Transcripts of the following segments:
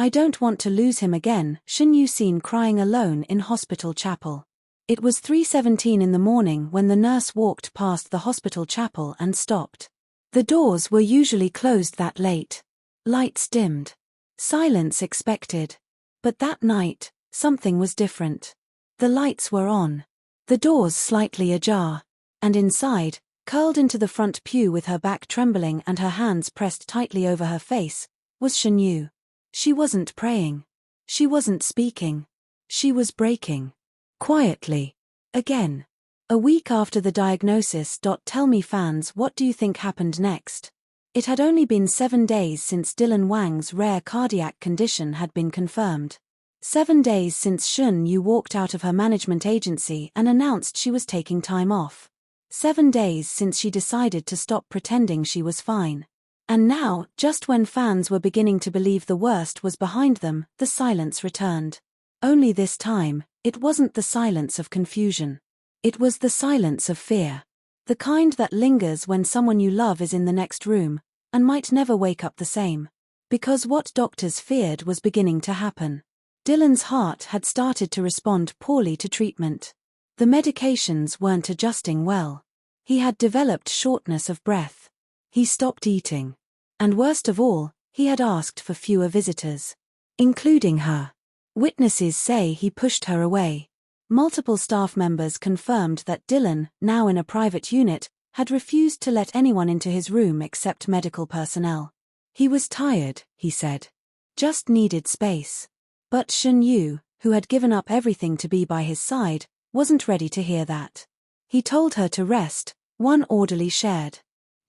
I don't want to lose him again, Shen Yue seen crying alone in hospital chapel. It was 3:17 in the morning when the nurse walked past the hospital chapel and stopped. The doors were usually closed that late. Lights dimmed. Silence expected. But that night, something was different. The lights were on. The doors slightly ajar. And inside, curled into the front pew with her back trembling and her hands pressed tightly over her face, was Shen Yue. She wasn't praying. She wasn't speaking. She was breaking. Quietly. Again. A week after the diagnosis. Tell me fans, what do you think happened next? It had only been 7 days since Dylan Wang's rare cardiac condition had been confirmed. 7 days since Shen Yue walked out of her management agency and announced she was taking time off. 7 days since she decided to stop pretending she was fine. And now, just when fans were beginning to believe the worst was behind them, the silence returned. Only this time, it wasn't the silence of confusion. It was the silence of fear. The kind that lingers when someone you love is in the next room, and might never wake up the same. Because what doctors feared was beginning to happen. Dylan's heart had started to respond poorly to treatment. The medications weren't adjusting well. He had developed shortness of breath. He stopped eating. And worst of all, he had asked for fewer visitors. Including her. Witnesses say he pushed her away. Multiple staff members confirmed that Dylan, now in a private unit, had refused to let anyone into his room except medical personnel. He was tired, he said. Just needed space. But Shen Yue, who had given up everything to be by his side, wasn't ready to hear that. He told her to rest, one orderly shared.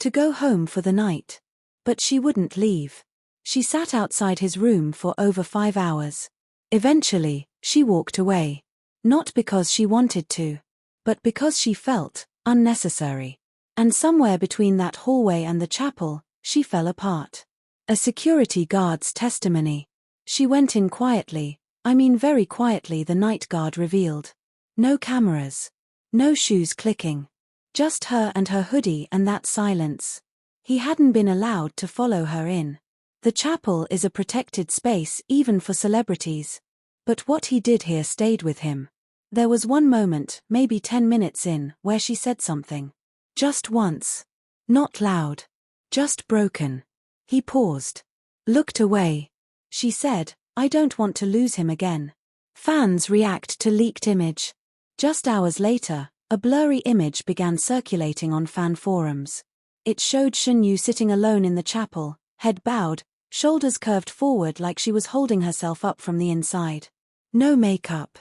To go home for the night. But she wouldn't leave. She sat outside his room for over 5 hours. Eventually, she walked away. Not because she wanted to. But because she felt unnecessary. And somewhere between that hallway and the chapel, she fell apart. A security guard's testimony. She went in quietly, very quietly, the night guard revealed. No cameras. No shoes clicking. Just her and her hoodie and that silence. He hadn't been allowed to follow her in. The chapel is a protected space even for celebrities. But what he did here stayed with him. There was one moment, maybe 10 minutes in, where she said something. Just once. Not loud. Just broken. He paused. Looked away. She said, I don't want to lose him again. Fans react to leaked image. Just hours later, a blurry image began circulating on fan forums. It showed Shen Yue sitting alone in the chapel, head bowed, shoulders curved forward like she was holding herself up from the inside. No makeup.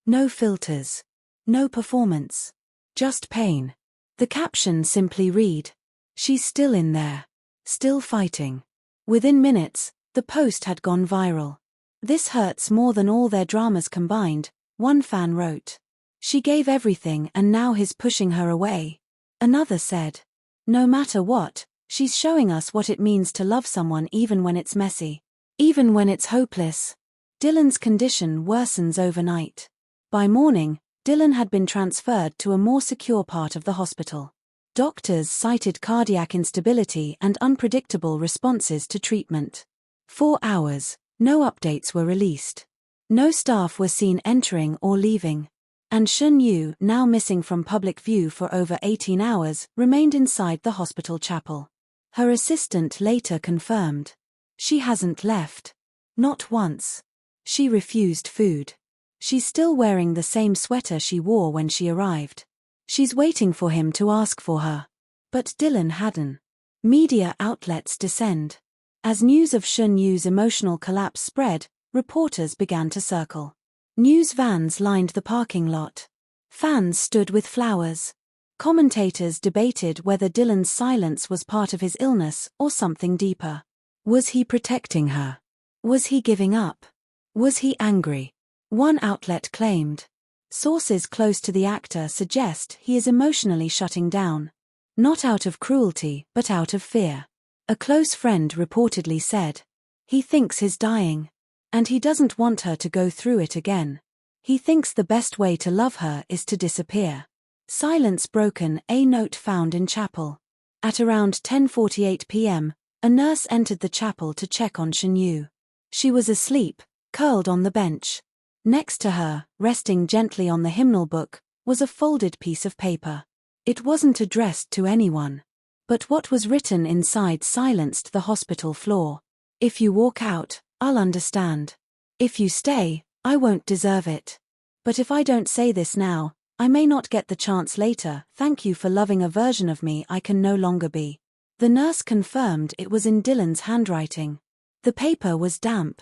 No filters. No performance. Just pain. The caption simply read, she's still in there. Still fighting. Within minutes, the post had gone viral. This hurts more than all their dramas combined, one fan wrote. She gave everything and now he's pushing her away. Another said. No matter what, she's showing us what it means to love someone even when it's messy. Even when it's hopeless. Dylan's condition worsens overnight. By morning, Dylan had been transferred to a more secure part of the hospital. Doctors cited cardiac instability and unpredictable responses to treatment. 4 hours, no updates were released. No staff were seen entering or leaving. And Shen Yue, now missing from public view for over 18 hours, remained inside the hospital chapel. Her assistant later confirmed. She hasn't left. Not once. She refused food. She's still wearing the same sweater she wore when she arrived. She's waiting for him to ask for her. But Dylan hadn't. Media outlets descend. As news of Shen Yue's emotional collapse spread, reporters began to circle. News vans lined the parking lot. Fans stood with flowers. Commentators debated whether Dylan's silence was part of his illness or something deeper. Was he protecting her? Was he giving up? Was he angry? One outlet claimed. Sources close to the actor suggest he is emotionally shutting down. Not out of cruelty, but out of fear. A close friend reportedly said. He thinks he's dying. And he doesn't want her to go through it again. He thinks the best way to love her is to disappear. Silence broken, a note found in chapel. At around 10:48 p.m., a nurse entered the chapel to check on Shen Yue. She was asleep, curled on the bench. Next to her, resting gently on the hymnal book, was a folded piece of paper. It wasn't addressed to anyone. But what was written inside silenced the hospital floor. If you walk out, I'll understand. If you stay, I won't deserve it. But if I don't say this now, I may not get the chance later. Thank you for loving a version of me I can no longer be. The nurse confirmed it was in Dylan's handwriting. The paper was damp.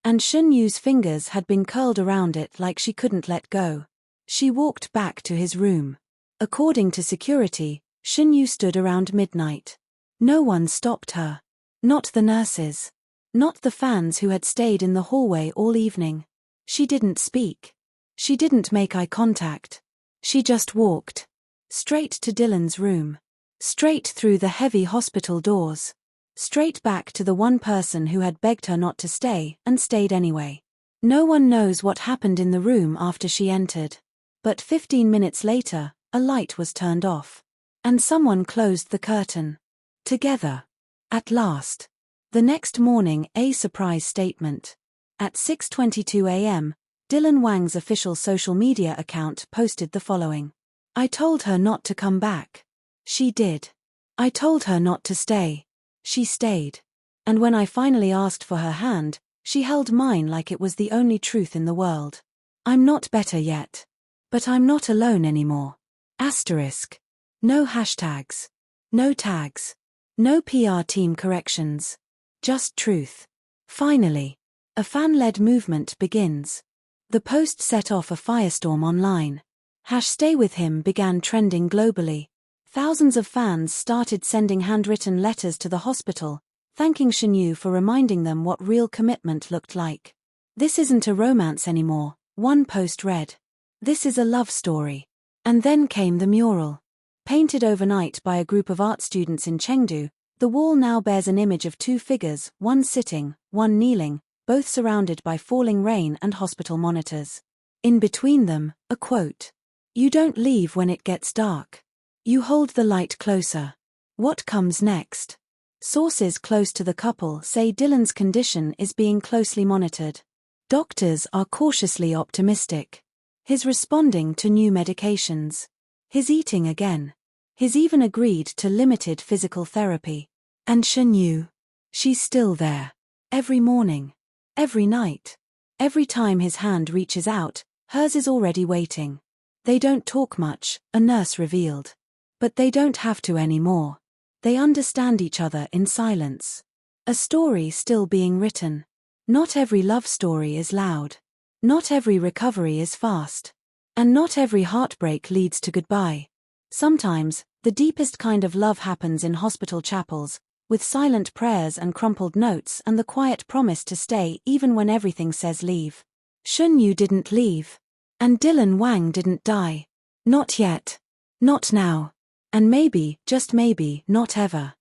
And Shen Yue's fingers had been curled around it like she couldn't let go. She walked back to his room. According to security, Shen Yue stood around midnight. No one stopped her. Not the nurses. Not the fans who had stayed in the hallway all evening. She didn't speak. She didn't make eye contact. She just walked. Straight to Dylan's room. Straight through the heavy hospital doors. Straight back to the one person who had begged her not to stay, and stayed anyway. No one knows what happened in the room after she entered. But 15 minutes later, a light was turned off. And someone closed the curtain. Together. At last. The next morning, a surprise statement. At 6:22 a.m., Dylan Wang's official social media account posted the following. I told her not to come back. She did. I told her not to stay. She stayed. And when I finally asked for her hand, she held mine like it was the only truth in the world. I'm not better yet. But I'm not alone anymore. Asterisk. No hashtags. No tags. No PR team corrections. Just truth. Finally. A fan-led movement begins. The post set off a firestorm online. #Stay with him began trending globally. Thousands of fans started sending handwritten letters to the hospital, thanking Shen Yue for reminding them what real commitment looked like. This isn't a romance anymore, one post read. This is a love story. And then came the mural. Painted overnight by a group of art students in Chengdu, the wall now bears an image of two figures, one sitting, one kneeling, both surrounded by falling rain and hospital monitors. In between them, a quote. You don't leave when it gets dark. You hold the light closer. What comes next? Sources close to the couple say Dylan's condition is being closely monitored. Doctors are cautiously optimistic. He's responding to new medications. He's eating again. He's even agreed to limited physical therapy. And Shen Yue? She's still there. Every morning. Every night. Every time his hand reaches out, hers is already waiting. They don't talk much, a nurse revealed. But they don't have to anymore. They understand each other in silence. A story still being written. Not every love story is loud. Not every recovery is fast. And not every heartbreak leads to goodbye. Sometimes, the deepest kind of love happens in hospital chapels, with silent prayers and crumpled notes and the quiet promise to stay even when everything says leave. Shen Yue didn't leave. And Dylan Wang didn't die. Not yet. Not now. And maybe, just maybe, not ever.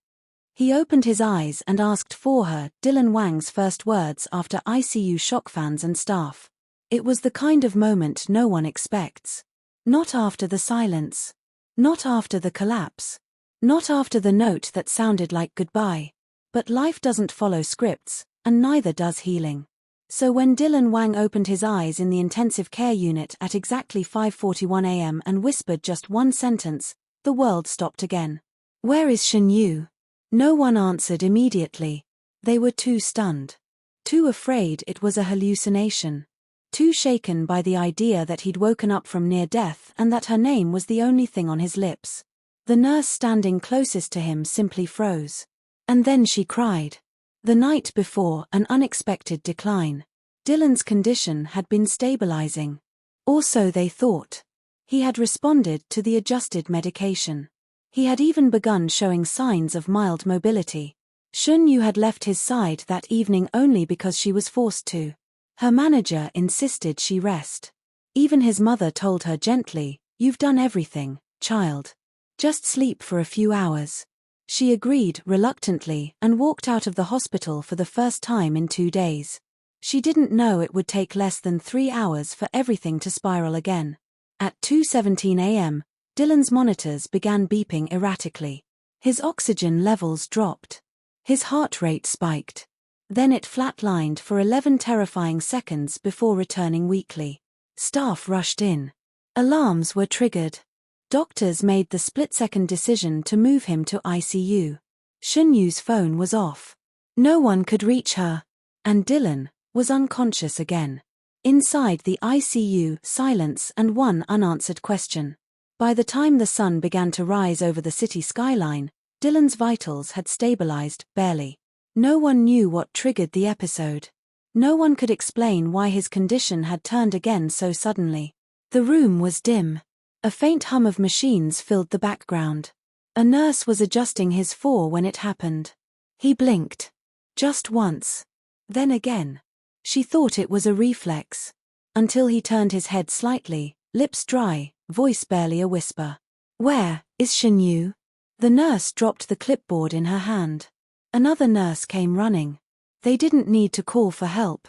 He opened his eyes and asked for her, Dylan Wang's first words after ICU shock fans and staff. It was the kind of moment no one expects. Not after the silence. Not after the collapse. Not after the note that sounded like goodbye. But life doesn't follow scripts, and neither does healing. So when Dylan Wang opened his eyes in the intensive care unit at exactly 5:41 a.m. and whispered just one sentence, the world stopped again. Where is Shen Yue? No one answered immediately. They were too stunned. Too afraid it was a hallucination. Too shaken by the idea that he'd woken up from near death and that her name was the only thing on his lips. The nurse standing closest to him simply froze. And then she cried. The night before, an unexpected decline. Dylan's condition had been stabilizing. Or so they thought. He had responded to the adjusted medication. He had even begun showing signs of mild mobility. Shen Yue had left his side that evening only because she was forced to. Her manager insisted she rest. Even his mother told her gently, "You've done everything, child. Just sleep for a few hours." She agreed reluctantly and walked out of the hospital for the first time in 2 days. She didn't know it would take less than 3 hours for everything to spiral again. At 2:17 a.m., Dylan's monitors began beeping erratically. His oxygen levels dropped. His heart rate spiked. Then it flatlined for 11 terrifying seconds before returning weakly. Staff rushed in. Alarms were triggered. Doctors made the split-second decision to move him to ICU. Shen Yue's phone was off. No one could reach her. And Dylan was unconscious again. Inside the ICU, silence and one unanswered question. By the time the sun began to rise over the city skyline, Dylan's vitals had stabilized, barely. No one knew what triggered the episode. No one could explain why his condition had turned again so suddenly. The room was dim. A faint hum of machines filled the background. A nurse was adjusting his IV when it happened. He blinked. Just once. Then again. She thought it was a reflex. Until he turned his head slightly, lips dry, voice barely a whisper. "Where is Shen Yue?" The nurse dropped the clipboard in her hand. Another nurse came running. They didn't need to call for help.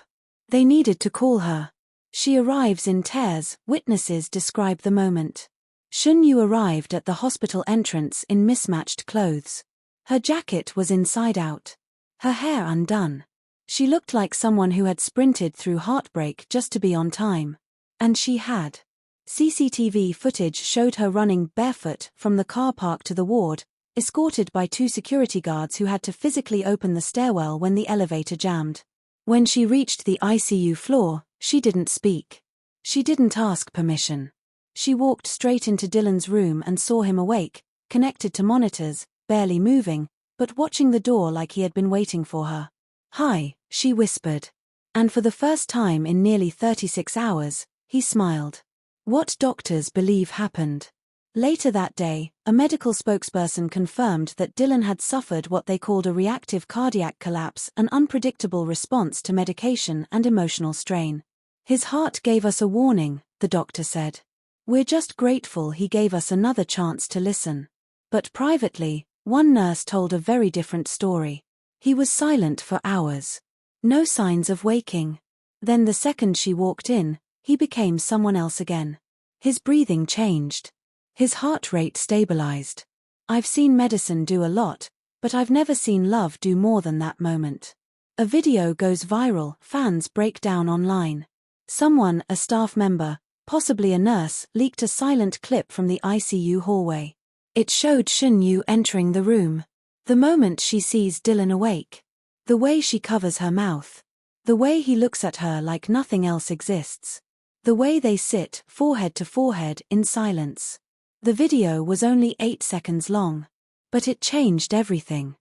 They needed to call her. She arrives in tears, witnesses describe the moment. Shen Yue arrived at the hospital entrance in mismatched clothes. Her jacket was inside out. Her hair undone. She looked like someone who had sprinted through heartbreak just to be on time. And she had. CCTV footage showed her running barefoot from the car park to the ward, escorted by 2 security guards who had to physically open the stairwell when the elevator jammed. When she reached the ICU floor, she didn't speak. She didn't ask permission. She walked straight into Dylan's room and saw him awake, connected to monitors, barely moving, but watching the door like he had been waiting for her. "Hi," she whispered. And for the first time in nearly 36 hours, he smiled. What doctors believe happened. Later that day, a medical spokesperson confirmed that Dylan had suffered what they called a reactive cardiac collapse, an unpredictable response to medication and emotional strain. "His heart gave us a warning," the doctor said. "We're just grateful he gave us another chance to listen." But privately, one nurse told a very different story. He was silent for hours. No signs of waking. Then the second she walked in, he became someone else again. His breathing changed. His heart rate stabilized. I've seen medicine do a lot, but I've never seen love do more than that moment. A video goes viral, fans break down online. Someone, a staff member, possibly a nurse, leaked a silent clip from the ICU hallway. It showed Shen Yue entering the room. The moment she sees Dylan awake. The way she covers her mouth. The way he looks at her like nothing else exists. The way they sit, forehead to forehead, in silence. The video was only 8 seconds long. But it changed everything.